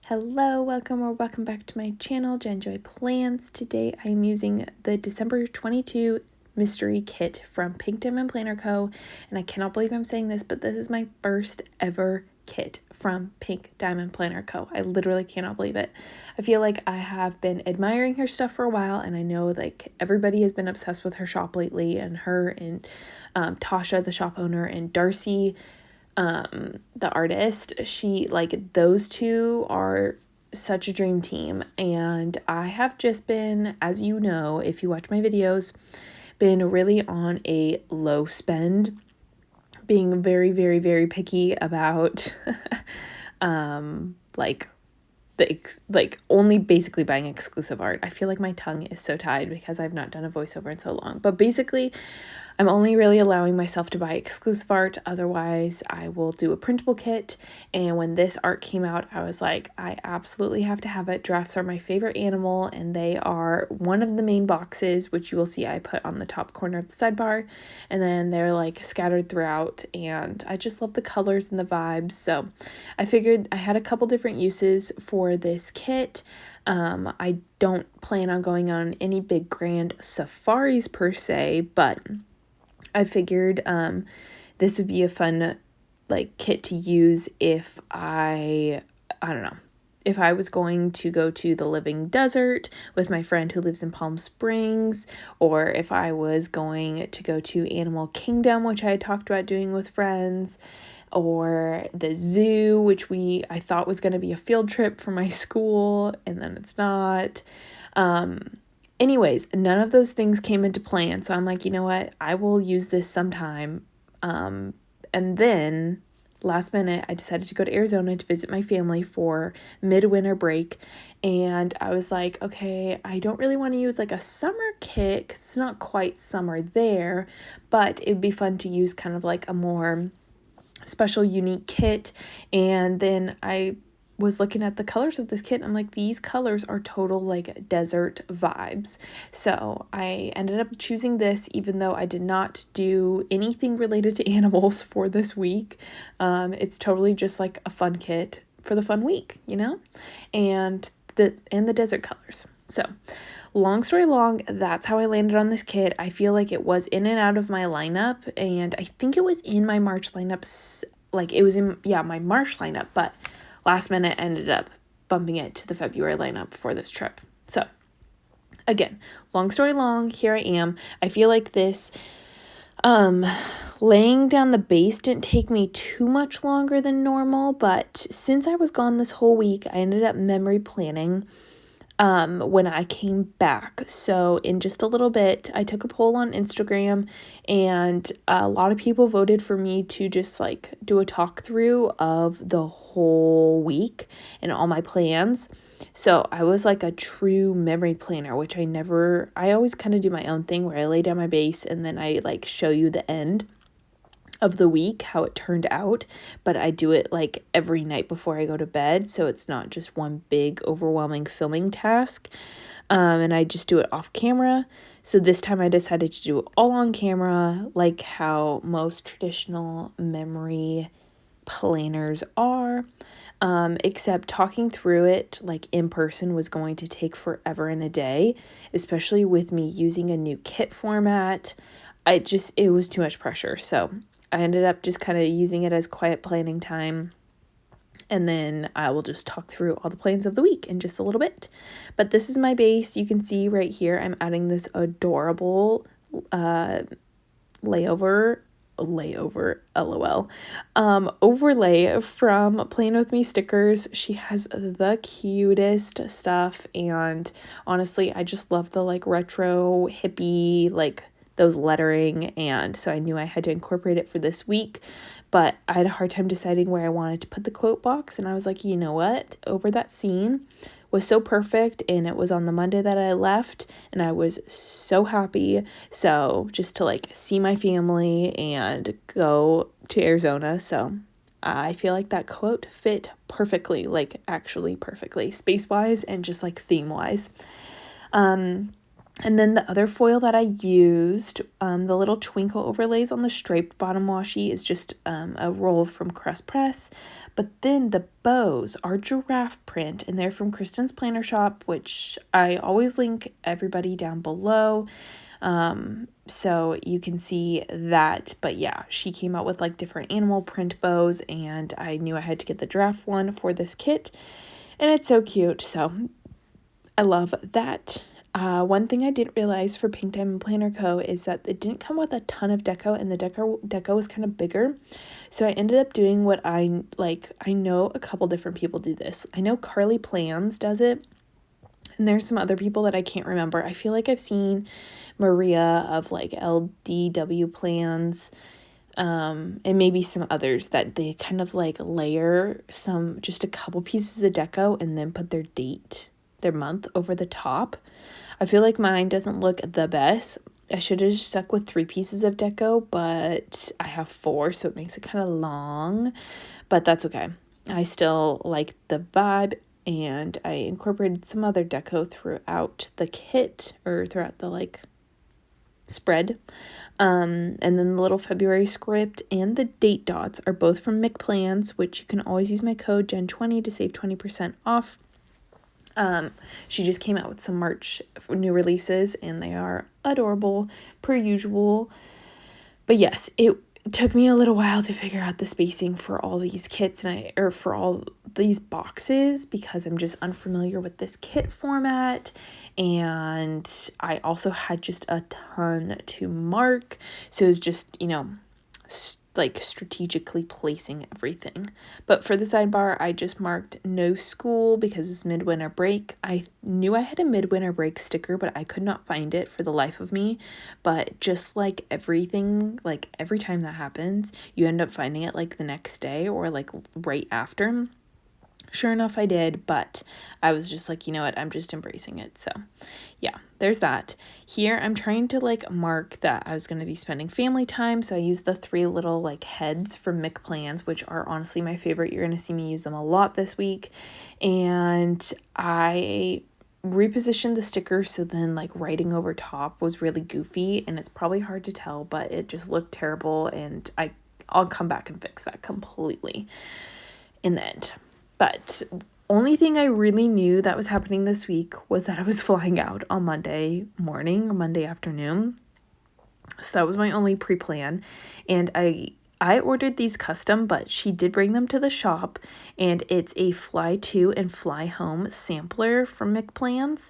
Hello, welcome back to my channel, Jenjoy Plans. Today I am using the December 22 mystery kit from Pink Diamond Planner Co. And I cannot believe I'm saying this, but this is my first ever kit from Pink Diamond Planner Co. I literally cannot believe it. I feel like I have been admiring her stuff for a while, and I know like everybody has been obsessed with her shop lately, and her and Tasha, the shop owner, and Darcy, the artist. Those two are such a dream team, and I have just been, as you know, if you watch my videos, been really on a low spend, being very, very, very picky about only basically buying exclusive art. I feel like my tongue is so tied because I've not done a voiceover in so long, but basically I'm only really allowing myself to buy exclusive art. Otherwise, I will do a printable kit. And when this art came out, I was like, I absolutely have to have it. Giraffes are my favorite animal, and they are one of the main boxes, which you will see I put on the top corner of the sidebar. And then they're like scattered throughout, and I just love the colors and the vibes. So I figured I had a couple different uses for this kit. I don't plan on going on any big grand safaris per se, but I figured this would be a fun kit to use if I don't know, if I was going to go to the Living Desert with my friend who lives in Palm Springs, or if I was going to go to Animal Kingdom, which I had talked about doing with friends, or the zoo, which I thought was going to be a field trip for my school, and then it's not. Anyways, none of those things came into plan. So I'm like, you know what? I will use this sometime. And then last minute, I decided to go to Arizona to visit my family for midwinter break. And I was like, okay, I don't really want to use like a summer kit because it's not quite summer there, but it'd be fun to use kind of like a more special, unique kit. And then I was looking at the colors of this kit, and I'm like, these colors are total like desert vibes. So I ended up choosing this, even though I did not do anything related to animals for this week. It's totally just like a fun kit for the fun week, you know, and the desert colors. So long story long, that's how I landed on this kit. I feel like it was in and out of my lineup, and I think it was in my March lineups. Like it was in, my March lineup, but last minute ended up bumping it to the February lineup for this trip. So again, long story long, here I am. I feel like this laying down the base didn't take me too much longer than normal, but since I was gone this whole week, I ended up memory planning when I came back. So in just a little bit, I took a poll on Instagram, and a lot of people voted for me to just like do a talk through of the whole week and all my plans. So I was like a true memory planner, which I always kind of do my own thing where I lay down my base and then I like show you the end of the week, how it turned out, but I do it like every night before I go to bed, so it's not just one big overwhelming filming task, and I just do it off camera. So this time I decided to do it all on camera, like how most traditional memory planners are, except talking through it like in person was going to take forever and a day, especially with me using a new kit format. It was too much pressure, so I ended up just kind of using it as quiet planning time, and then I will just talk through all the plans of the week in just a little bit. But this is my base. You can see right here I'm adding this adorable layover LOL overlay from Plan With Me stickers. She has the cutest stuff, and honestly I just love the like retro hippie like those lettering, and so I knew I had to incorporate it for this week, but I had a hard time deciding where I wanted to put the quote box, and I was like, you know what, Over That Scene was so perfect, and it was on the Monday that I left, and I was so happy. So just to like see my family and go to Arizona, so I feel like that quote fit perfectly, like actually perfectly, space-wise and just like theme-wise. And then the other foil that I used, the little twinkle overlays on the striped bottom washi, is just a roll from Crust Press. But then the bows are giraffe print, and they're from Kristen's Planner Shop, which I always link everybody down below. So you can see that. But yeah, she came out with like different animal print bows, and I knew I had to get the giraffe one for this kit. And it's so cute, so I love that. One thing I didn't realize for Pink Diamond Planner Co. is that it didn't come with a ton of deco, and the deco was kind of bigger. So I ended up doing what I like. I know a couple different people do this. I know Carly Plans does it, and there's some other people that I can't remember. I feel like I've seen Maria of like LDW Plans, and maybe some others that they kind of like layer just a couple pieces of deco and then put their month over the top. I feel like mine doesn't look the best. I should have just stuck with 3 pieces of deco, but I have 4, so it makes it kind of long, but that's okay. I still like the vibe, and I incorporated some other deco throughout the kit, or throughout the like spread. And then the little February script and the date dots are both from McPlans, which you can always use my code Jen20 to save 20% off. She just came out with some March new releases, and they are adorable per usual. But yes, it took me a little while to figure out the spacing for all these kits or for all these boxes, because I'm just unfamiliar with this kit format, and I also had just a ton to mark, so it was just, like strategically placing everything. But for the sidebar, I just marked no school because it was midwinter break. I knew I had a midwinter break sticker, but I could not find it for the life of me. But just like everything, like every time that happens, you end up finding it like the next day or like right after. Sure enough, I did, but I was just like, you know what, I'm just embracing it. So yeah, there's that. Here, I'm trying to like mark that I was going to be spending family time. So I used the 3 little like heads from McPlans, which are honestly my favorite. You're going to see me use them a lot this week. And I repositioned the sticker, so then like writing over top was really goofy, and it's probably hard to tell, but it just looked terrible, and I'll come back and fix that completely in the end. But only thing I really knew that was happening this week was that I was flying out on Monday morning or Monday afternoon. So that was my only pre-plan. And I ordered these custom, but she did bring them to the shop, and it's a fly to and fly home sampler from McPlans.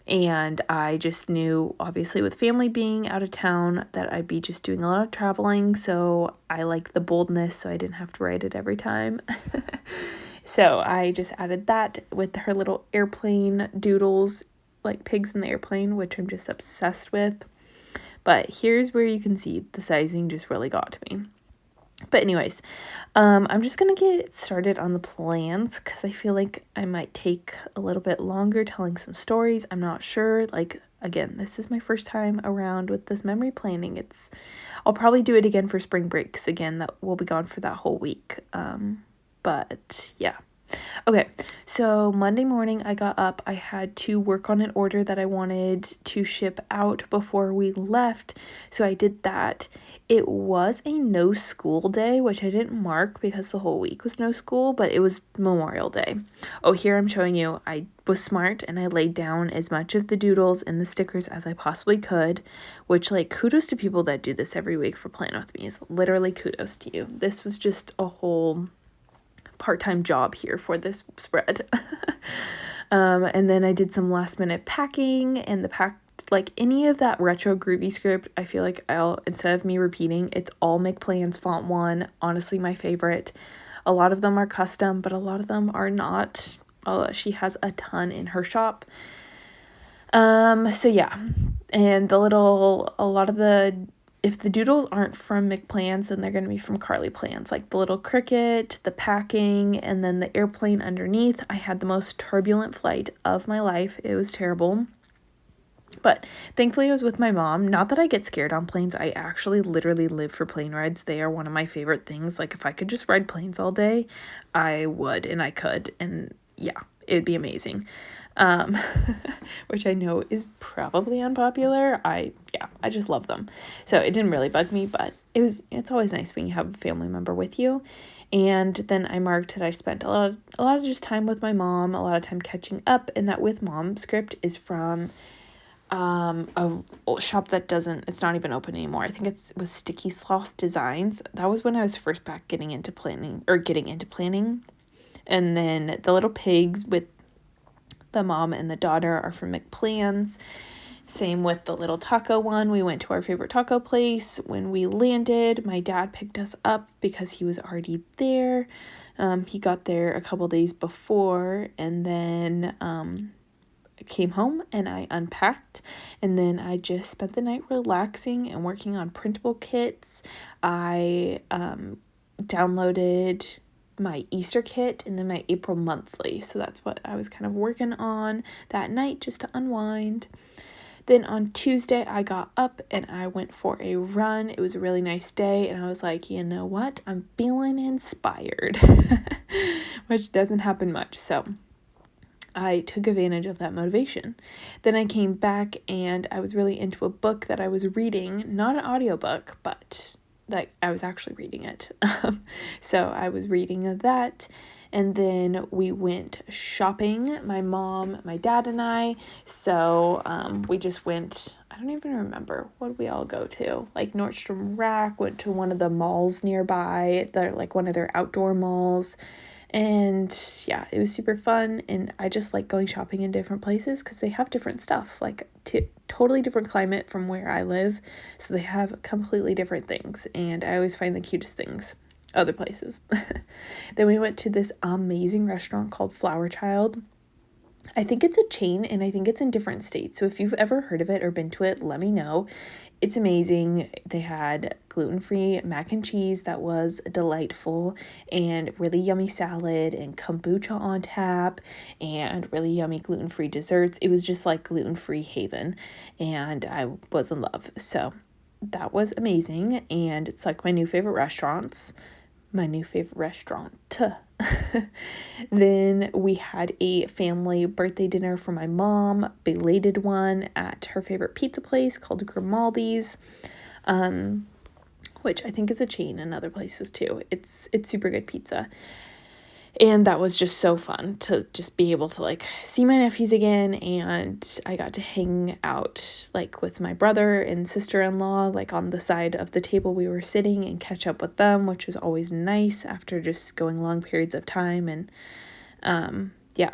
And I just knew, obviously, with family being out of town, that I'd be just doing a lot of traveling. So I like the boldness, so I didn't have to write it every time. So I just added that with her little airplane doodles, like pigs in the airplane, which I'm just obsessed with. But here's where you can see the sizing just really got to me. But anyways, I'm just going to get started on the plans because I feel like I might take a little bit longer telling some stories. I'm not sure. Like, again, this is my first time around with this memory planning. I'll probably do it again for spring break because, again, that will be gone for that whole week. But yeah. Okay, so Monday morning I got up. I had to work on an order that I wanted to ship out before we left, so I did that. It was a no school day, which I didn't mark because the whole week was no school, but it was Memorial Day. Oh, here I'm showing you. I was smart and I laid down as much of the doodles and the stickers as I possibly could, which, like, kudos to people that do this every week for Plan With Me. Is literally kudos to you. This was just a whole part-time job here for this spread. And then I did some last minute packing, and like any of that retro groovy script, I feel like instead of me repeating, it's all McPlans font 1, honestly my favorite. A lot of them are custom, but a lot of them are not. She has a ton in her shop. So yeah, and if the doodles aren't from McPlans, then they're going to be from Carly Plans, like the little cricket, the packing, and then the airplane underneath. I had the most turbulent flight of my life. It was terrible. But thankfully I was with my mom. Not that I get scared on planes. I actually literally live for plane rides. They are one of my favorite things. Like, if I could just ride planes all day, I would, and I could. And yeah, it'd be amazing. Um, which I know is probably unpopular. I just love them. So it didn't really bug me, but it's always nice when you have a family member with you. And then I marked that I spent a lot of just time with my mom, a lot of time catching up, and that With Mom script is from a shop that it's not even open anymore. I think it was Sticky Sloth Designs. That was when I was first back getting into planning. And then the little pigs with the mom and the daughter are from McPlan's. Same with the little taco one. We went to our favorite taco place. When we landed, my dad picked us up because he was already there. He got there a couple days before, and then came home and I unpacked, and then I just spent the night relaxing and working on printable kits. I downloaded my Easter kit and then my April monthly, so that's what I was kind of working on that night just to unwind. Then on Tuesday, I got up and I went for a run. It was a really nice day, and I was like, you know what? I'm feeling inspired, which doesn't happen much, so I took advantage of that motivation. Then I came back and I was really into a book that I was reading, not an audiobook, but like I was actually reading it. So I was reading that, and then we went shopping, my mom, my dad, and I. So we just went, I don't even remember, what did we all go to? Like Nordstrom Rack, went to one of the malls nearby, like one of their outdoor malls. And yeah, it was super fun, and I just like going shopping in different places because they have different stuff, like totally different climate from where I live, so they have completely different things, and I always find the cutest things other places. Then we went to this amazing restaurant called Flower Child. I think it's a chain, and I think it's in different states, so if you've ever heard of it or been to it, let me know. It's amazing. They had gluten-free mac and cheese that was delightful, and really yummy salad, and kombucha on tap, and really yummy gluten-free desserts. It was just like gluten-free haven, and I was in love. So that was amazing, and it's like my new favorite restaurant. Then we had a family birthday dinner for my mom, belated one, at her favorite pizza place called Grimaldi's, which I think is a chain in other places too. It's super good pizza. And that was just so fun to just be able to like see my nephews again, and I got to hang out like with my brother and sister-in-law like on the side of the table we were sitting and catch up with them, which is always nice after just going long periods of time. And yeah.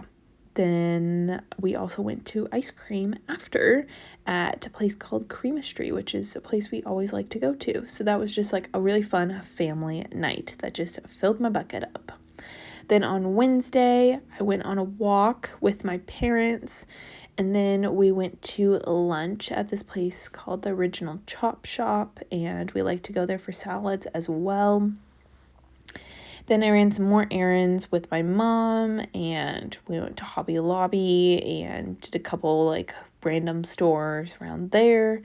Then we also went to ice cream after at a place called Creamistry, which is a place we always like to go to. So that was just like a really fun family night that just filled my bucket up. Then on Wednesday, I went on a walk with my parents, and then we went to lunch at this place called the Original Chop Shop, and we like to go there for salads as well. Then I ran some more errands with my mom, and we went to Hobby Lobby and did a couple like random stores around there.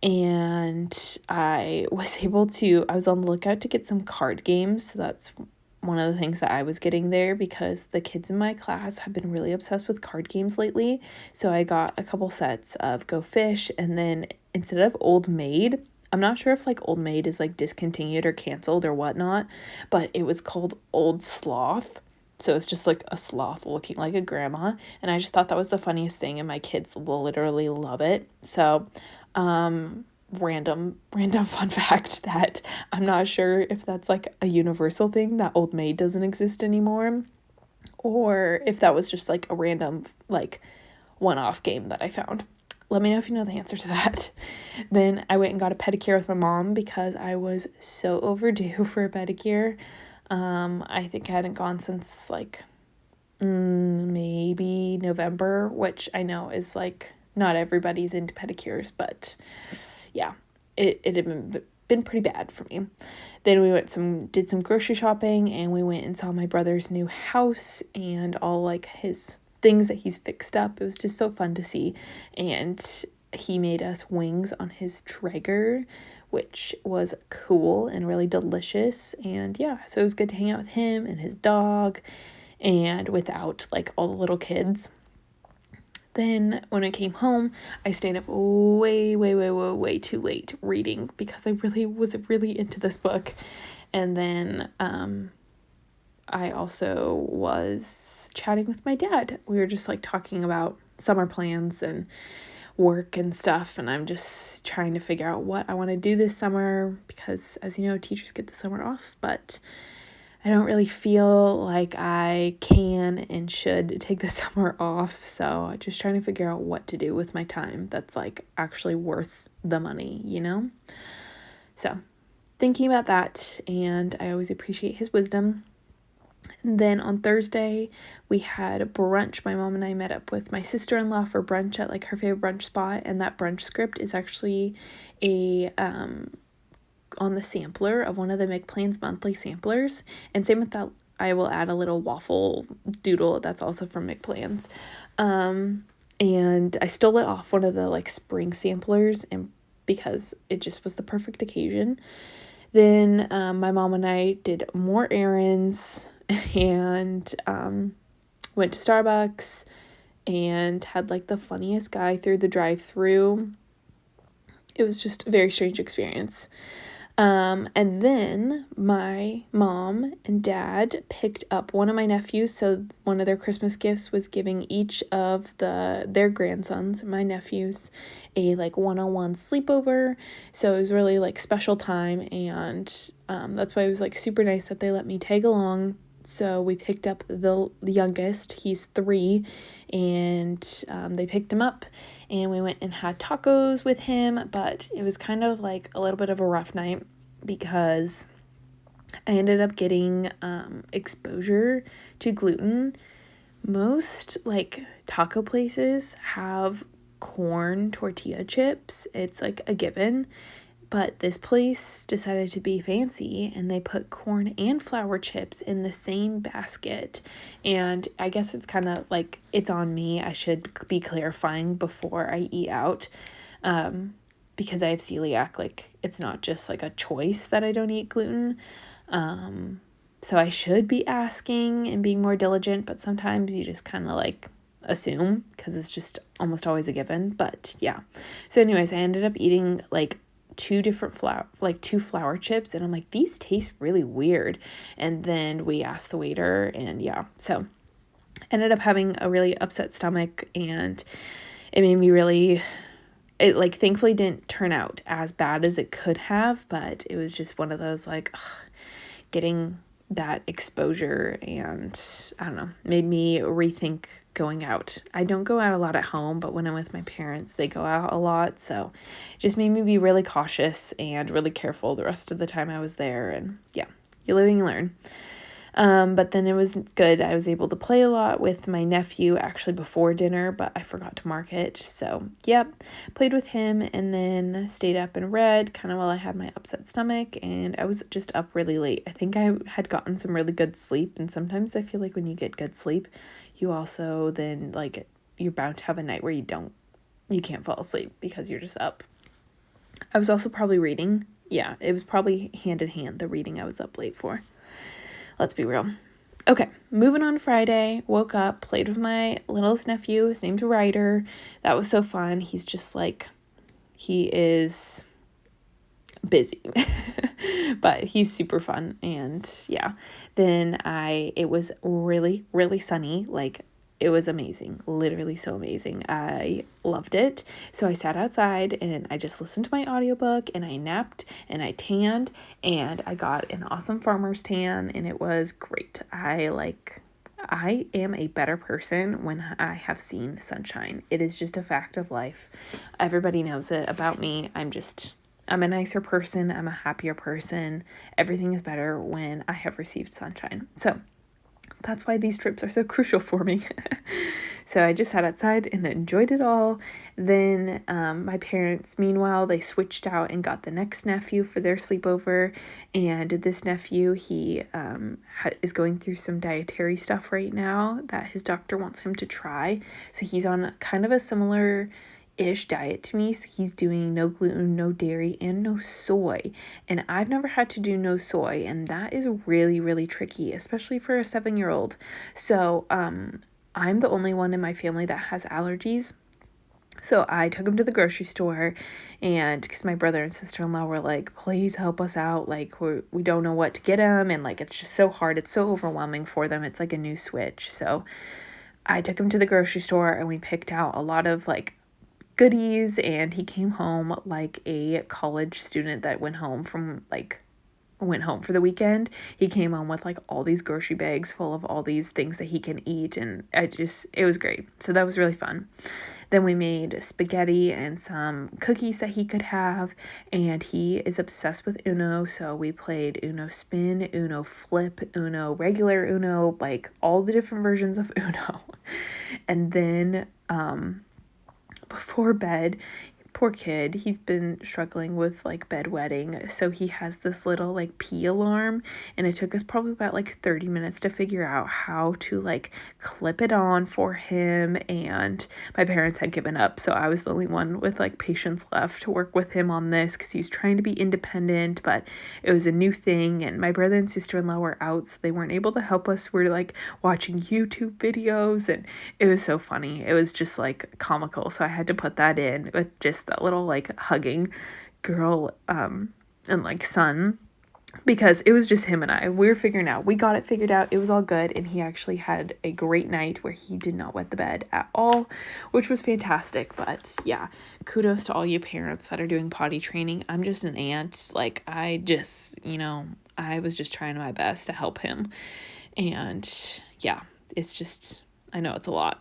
And I was on the lookout to get some card games. So that's one of the things that I was getting there because the kids in my class have been really obsessed with card games lately. So I got a couple sets of Go Fish, and then instead of Old Maid, I'm not sure if like Old Maid is like discontinued or canceled or whatnot, but it was called Old Sloth. So it's just like a sloth looking like a grandma, and I just thought that was the funniest thing, and my kids literally love it. So random fun fact that I'm not sure if that's like a universal thing that Old Maid doesn't exist anymore, or if that was just like a random like one-off game that I found. Let me know if you know the answer to that. Then I went and got a pedicure with my mom because I was so overdue for a pedicure. I think I hadn't gone since like maybe November, which I know is like not everybody's into pedicures, but yeah, it had been pretty bad for me. Then we did some grocery shopping, and we went and saw my brother's new house and all like his things that he's fixed up. It was just so fun to see, and he made us wings on his Traeger, which was cool and really delicious. And yeah, so it was good to hang out with him and his dog. and without like all the little kids. Then when I came home, I stayed up way too late reading because I was really into this book. And then I also was chatting with my dad. We were just like talking about summer plans and work and stuff, and I'm just trying to figure out what I want to do this summer because, as you know, teachers get the summer off, but I don't really feel like I can and should take the summer off, so I'm just trying to figure out what to do with my time that's like actually worth the money, you know? So thinking about that, and I always appreciate his wisdom. And then on Thursday, we had a brunch. My mom and I met up with my sister-in-law for brunch at like her favorite brunch spot, and that brunch script is actually a on the sampler of one of the McPlains monthly samplers. And same with that, I will add a little waffle doodle that's also from McPlains. And I stole it off one of the like spring samplers, and because it just was the perfect occasion. Then my mom and I did more errands and went to Starbucks and had like the funniest guy through the drive-thru. It was just a very strange experience. And then my mom and dad picked up one of my nephews. So one of their Christmas gifts was giving each of their grandsons, my nephews, a like one-on-one sleepover. So it was really like special time, and that's why it was like super nice that they let me tag along. So we picked up the youngest, he's 3, and they picked him up, and we went and had tacos with him, but it was kind of like a little bit of a rough night because I ended up getting exposure to gluten. Most like taco places have corn tortilla chips. It's like a given. But this place decided to be fancy, and they put corn and flour chips in the same basket. And I guess it's kind of like, it's on me. I should be clarifying before I eat out, because I have celiac. Like, it's not just like a choice that I don't eat gluten. So I should be asking and being more diligent, but sometimes you just kind of like assume because it's just almost always a given. But yeah. So anyways, I ended up eating like two flour chips, and I'm like, these taste really weird. And then we asked the waiter, and yeah, so ended up having a really upset stomach, and it made me it like thankfully didn't turn out as bad as it could have, but it was just one of those like getting that exposure, and I don't know, made me rethink going out. I don't go out a lot at home, but when I'm with my parents, they go out a lot, so it just made me be really cautious and really careful the rest of the time I was there. And yeah, you live and you learn. But then it was good. I was able to play a lot with my nephew actually before dinner, but I forgot to mark it. So, yep, played with him and then stayed up and read kind of while I had my upset stomach, and I was just up really late. I think I had gotten some really good sleep, and sometimes I feel like when you get good sleep, you also then like you're bound to have a night where you can't fall asleep because you're just up. I was also probably reading. Yeah, it was probably hand in hand, the reading I was up late for. Let's be real. Okay, moving on to Friday, woke up, played with my littlest nephew. His name's Ryder. That was so fun. He's just like, he is busy, but he's super fun. And yeah, then it was really, really sunny. Like, it was amazing, literally so amazing. I loved it. So I sat outside and I just listened to my audiobook, and I napped and I tanned, and I got an awesome farmer's tan, and it was great. I am a better person when I have seen sunshine. It is just a fact of life. Everybody knows it about me. I'm a nicer person. I'm a happier person. Everything is better when I have received sunshine. So that's why these trips are so crucial for me. So I just sat outside and enjoyed it all. Then my parents, meanwhile, they switched out and got the next nephew for their sleepover. And this nephew, he is going through some dietary stuff right now that his doctor wants him to try. So he's on kind of a similar ish diet to me. So he's doing no gluten, no dairy, and no soy. And I've never had to do no soy, and that is really, really tricky, especially for a 7-year-old. So I'm the only one in my family that has allergies. So I took him to the grocery store, and because my brother and sister-in-law were like, please help us out. Like, we don't know what to get him. And like, it's just so hard. It's so overwhelming for them. It's like a new switch. So I took him to the grocery store, and we picked out a lot of like goodies, and he came home like a college student that went home for the weekend. He came home with like all these grocery bags full of all these things that he can eat, and it was great. So that was really fun. Then we made spaghetti and some cookies that he could have, and he is obsessed with Uno, so we played Uno Spin, Uno Flip, Uno Regular Uno, like all the different versions of Uno. And then before bed, poor kid, he's been struggling with like bedwetting, so he has this little like pee alarm, and it took us probably about like 30 minutes to figure out how to like clip it on for him. And my parents had given up, so I was the only one with like patience left to work with him on this, because he's trying to be independent, but it was a new thing, and my brother and sister-in-law were out, so they weren't able to help us. We're like watching YouTube videos, and it was so funny. It was just like comical, so I had to put that in with just that little like hugging girl and like son, because it was just him and I. We were figuring out, we got it figured out, it was all good, and he actually had a great night where he did not wet the bed at all, which was fantastic. But yeah, kudos to all you parents that are doing potty training. I'm just an aunt. Like, I was just trying my best to help him, and yeah, it's just, I know it's a lot.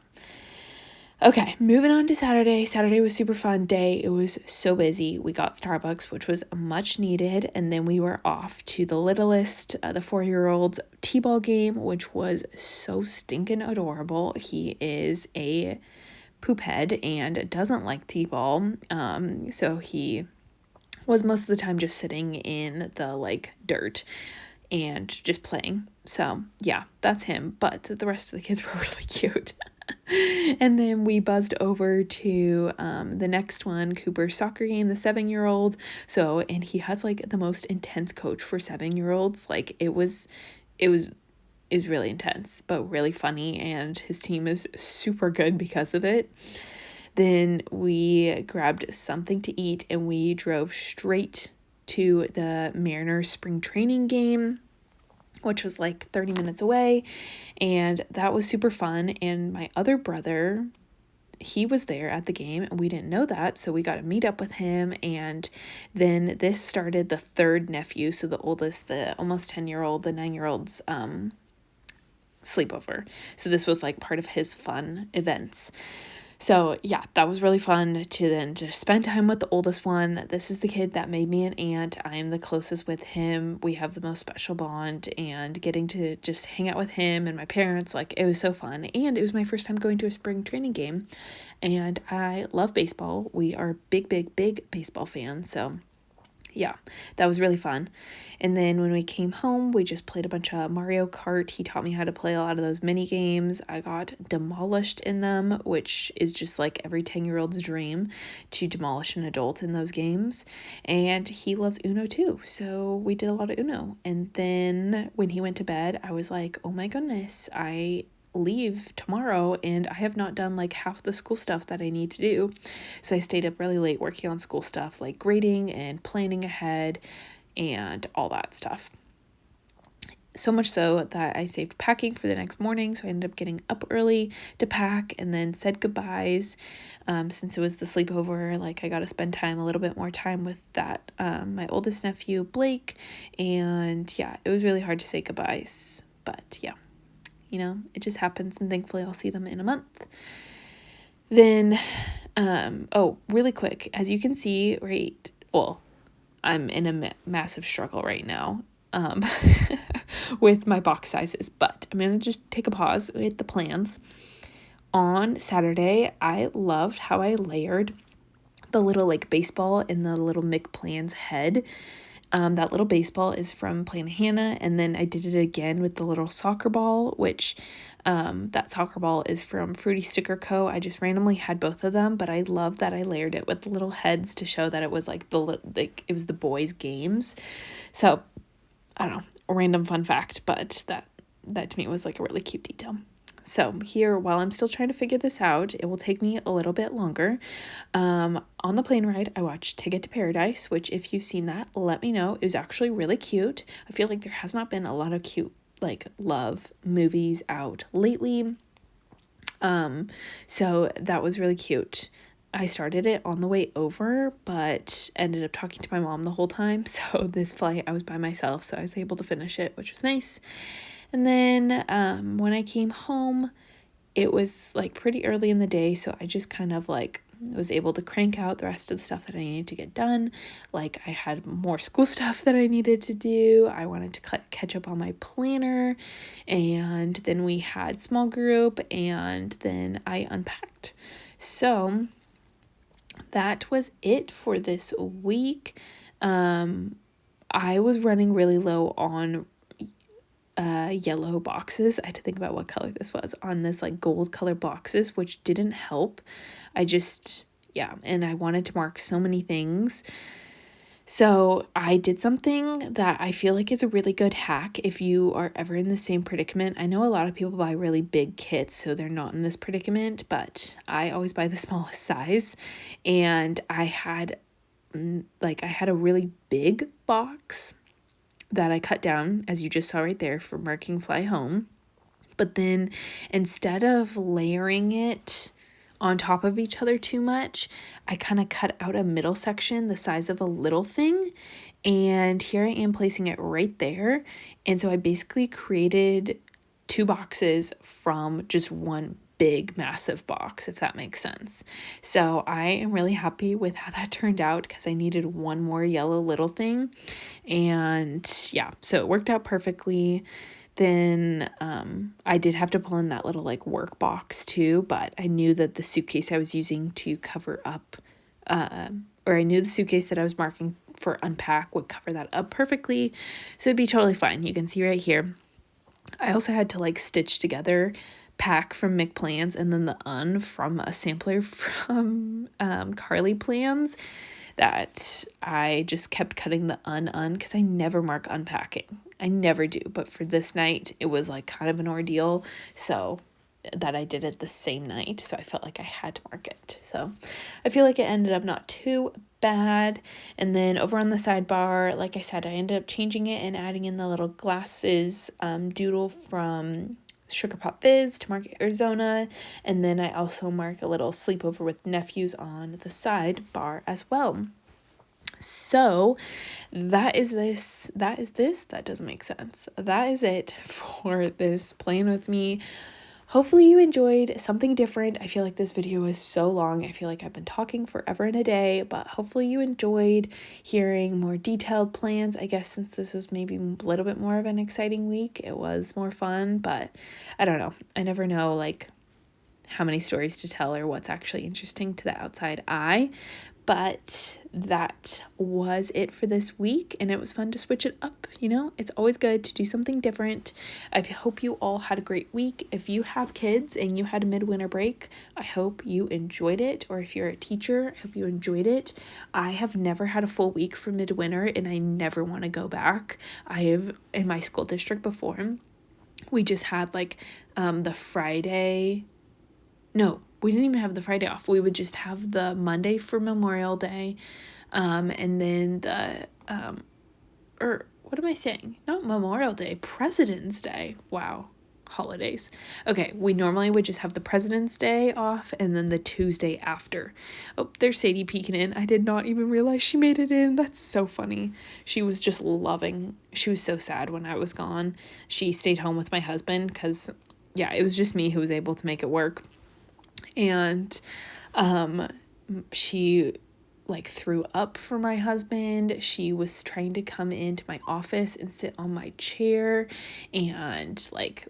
Okay, moving on to Saturday. Saturday was super fun day. It was so busy. We got Starbucks, which was much needed, and then we were off to the littlest, the 4-year-old's t-ball game, which was so stinking adorable. He is a poop head and doesn't like t-ball, so he was most of the time just sitting in the like dirt and just playing. So yeah, that's him, but the rest of the kids were really cute. And then we buzzed over to the next one, Cooper's soccer game, the 7-year-old. So, and he has like the most intense coach for 7-year-olds. Like, it was really intense, but really funny, and his team is super good because of it. Then we grabbed something to eat, and we drove straight to the Mariners spring training game, which was like 30 minutes away, and that was super fun. And my other brother, he was there at the game, and we didn't know that, so we got to meet up with him. And then this started the third nephew, so the oldest, the almost 10-year-old, the 9-year-old's sleepover. So this was like part of his fun events. So yeah, that was really fun to spend time with the oldest one. This is the kid that made me an aunt. I am the closest with him. We have the most special bond, and getting to just hang out with him and my parents, like, it was so fun. And it was my first time going to a spring training game, and I love baseball. We are big baseball fans, so yeah, that was really fun. And then when we came home, we just played a bunch of Mario Kart. He taught me how to play a lot of those mini games. I got demolished in them, which is just like every 10-year-old's dream, to demolish an adult in those games. And he loves Uno too, so we did a lot of Uno. And then when he went to bed, I was like, oh my goodness, I leave tomorrow and I have not done like half the school stuff that I need to do. So I stayed up really late working on school stuff, like grading and planning ahead and all that stuff. So much so that I saved packing for the next morning, so I ended up getting up early to pack, and then said goodbyes. Since it was the sleepover, like, I got to spend a little bit more time with that my oldest nephew Blake, and yeah, it was really hard to say goodbyes, but yeah, it just happens, and thankfully I'll see them in a month. Then, really quick, as you can see, I'm in a massive struggle right now with my box sizes, but I'm going to just take a pause with the plans. On Saturday, I loved how I layered the little like baseball in the little McPlans head. That little baseball is from Planet Hannah, and then I did it again with the little soccer ball, which that soccer ball is from Fruity Sticker Co. I just randomly had both of them, but I love that I layered it with the little heads to show that it was like it was the boys' games. So I don't know, a random fun fact, but that to me was like a really cute detail. So here, while I'm still trying to figure this out, it will take me a little bit longer. On the plane ride, I watched Ticket to Paradise, which if you've seen that, let me know. It was actually really cute. I feel like there has not been a lot of cute, like, love movies out lately. So that was really cute. I started it on the way over, but ended up talking to my mom the whole time. So this flight, I was by myself, so I was able to finish it, which was nice. And then when I came home, it was like pretty early in the day, so I just kind of like was able to crank out the rest of the stuff that I needed to get done. Like I had more school stuff that I needed to do. I wanted to catch up on my planner, and then we had small group, and then I unpacked. So that was it for this week. I was running really low on yellow boxes. I had to think about what color this was on this like gold color boxes, which didn't help. And I wanted to mark so many things. So I did something that I feel like is a really good hack if you are ever in the same predicament. I know a lot of people buy really big kits, so they're not in this predicament, but I always buy the smallest size. And I had a really big box that I cut down, as you just saw right there, for marking Fly Home. But then instead of layering it on top of each other too much, I kind of cut out a middle section the size of a little thing. And here I am placing it right there. And so I basically created 2 boxes from just one big massive box, if that makes sense. So I am really happy with how that turned out because I needed one more yellow little thing. And yeah, so it worked out perfectly. Then I did have to pull in that little like work box too, but I knew that the suitcase I was using to cover up, or I knew the suitcase that I was marking for unpack would cover that up perfectly. So it'd be totally fine. You can see right here. I also had to like stitch together pack from McPlans and then the from a sampler from Carly Plans that I just kept cutting the because I never mark unpacking. I never do, but for this night it was like kind of an ordeal, so that I did it the same night, so I felt like I had to mark it. So I feel like it ended up not too bad. And then over on the sidebar, like I said, I ended up changing it and adding in the little glasses doodle from Sugar Pop Fizz to mark Arizona, and then I also mark a little sleepover with nephews on the sidebar as well. So that doesn't make sense. That is it for this Plan With Me. Hopefully you enjoyed something different. I feel like this video is so long. I feel like I've been talking forever and a day, but hopefully you enjoyed hearing more detailed plans. I guess since this was maybe a little bit more of an exciting week, it was more fun, but I don't know. I never know like how many stories to tell or what's actually interesting to the outside eye. But that was it for this week, and it was fun to switch it up. You know, it's always good to do something different. I hope you all had a great week. If you have kids and you had a midwinter break, I hope you enjoyed it. Or if you're a teacher, I hope you enjoyed it. I have never had a full week for midwinter, and I never want to go back. I have in my school district before. We just had like the Friday. No, we didn't even have the Friday off. We would just have the Monday for Memorial Day, and then what am I saying? Not Memorial Day, President's Day. Wow, holidays. Okay, we normally would just have the President's Day off and then the Tuesday after. Oh, there's Sadie peeking in. I did not even realize she made it in. That's so funny. She was just she was so sad when I was gone. She stayed home with my husband because, yeah, it was just me who was able to make it work. And she like threw up for my husband. She was trying to come into my office and sit on my chair, and like,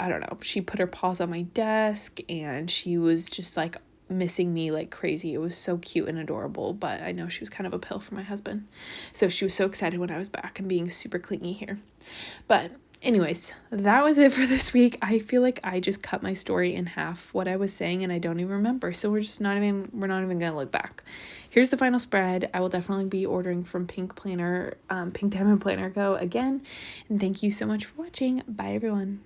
I don't know, she put her paws on my desk, and she was just like missing me like crazy. It was so cute and adorable, but I know she was kind of a pill for my husband. So she was so excited when I was back and being super clingy here. But anyways, that was it for this week. I feel like I just cut my story in half, what I was saying, and I don't even remember. So we're not even gonna look back. Here's the final spread. I will definitely be ordering from Pink Diamond Planner Co. again. And thank you so much for watching. Bye, everyone.